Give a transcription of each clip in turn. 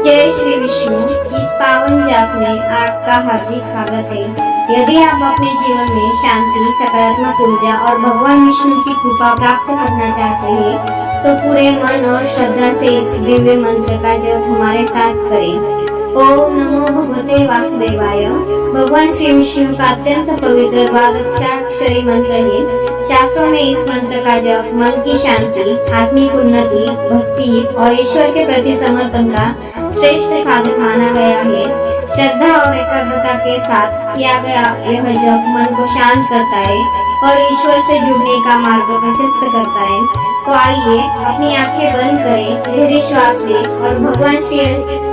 जय श्री विष्णु। इस पावन जाप में आपका हार्दिक स्वागत है। यदि आप अपने जीवन में शांति, सकारात्मक ऊर्जा और भगवान विष्णु की कृपा प्राप्त करना चाहते हैं, तो पूरे मन और श्रद्धा से इस दिव्य मंत्र का जप हमारे साथ करें। ओम नमो भगवते वासुदेवाय। भगवान श्री विष्णु का अत्यंत पवित्र द्वादशाक्षरी मंत्र है। शास्त्रों में इस मंत्र का जप मन की शांति, आत्मिक उन्नति, भक्ति और ईश्वर के प्रति समर्पण का श्रेष्ठ साधन माना गया है। श्रद्धा और एकाग्रता के साथ किया गया यह जप मन को शांत करता है और ईश्वर से जुड़ने का मार्ग प्रशस्त करता है। तो आइए अपनी आंखें बंद करें, गहरी श्वास लें और भगवान श्री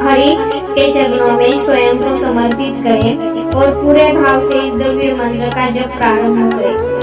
हरि के चरणों में स्वयं को समर्पित करें और पूरे भाव से इस दिव्य मंत्र का जप प्रारंभ करें।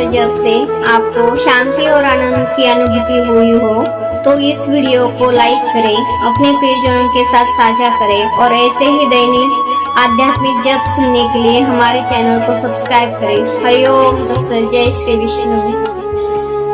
जप से आपको शांति और आनंद की अनुभूति हुई हो तो इस वीडियो को लाइक करें, अपने प्रियजनों के साथ साझा करें और ऐसे ही दैनिक आध्यात्मिक जप सुनने के लिए हमारे चैनल को सब्सक्राइब करें। हरिओम तत्सत। जय श्री विष्णु।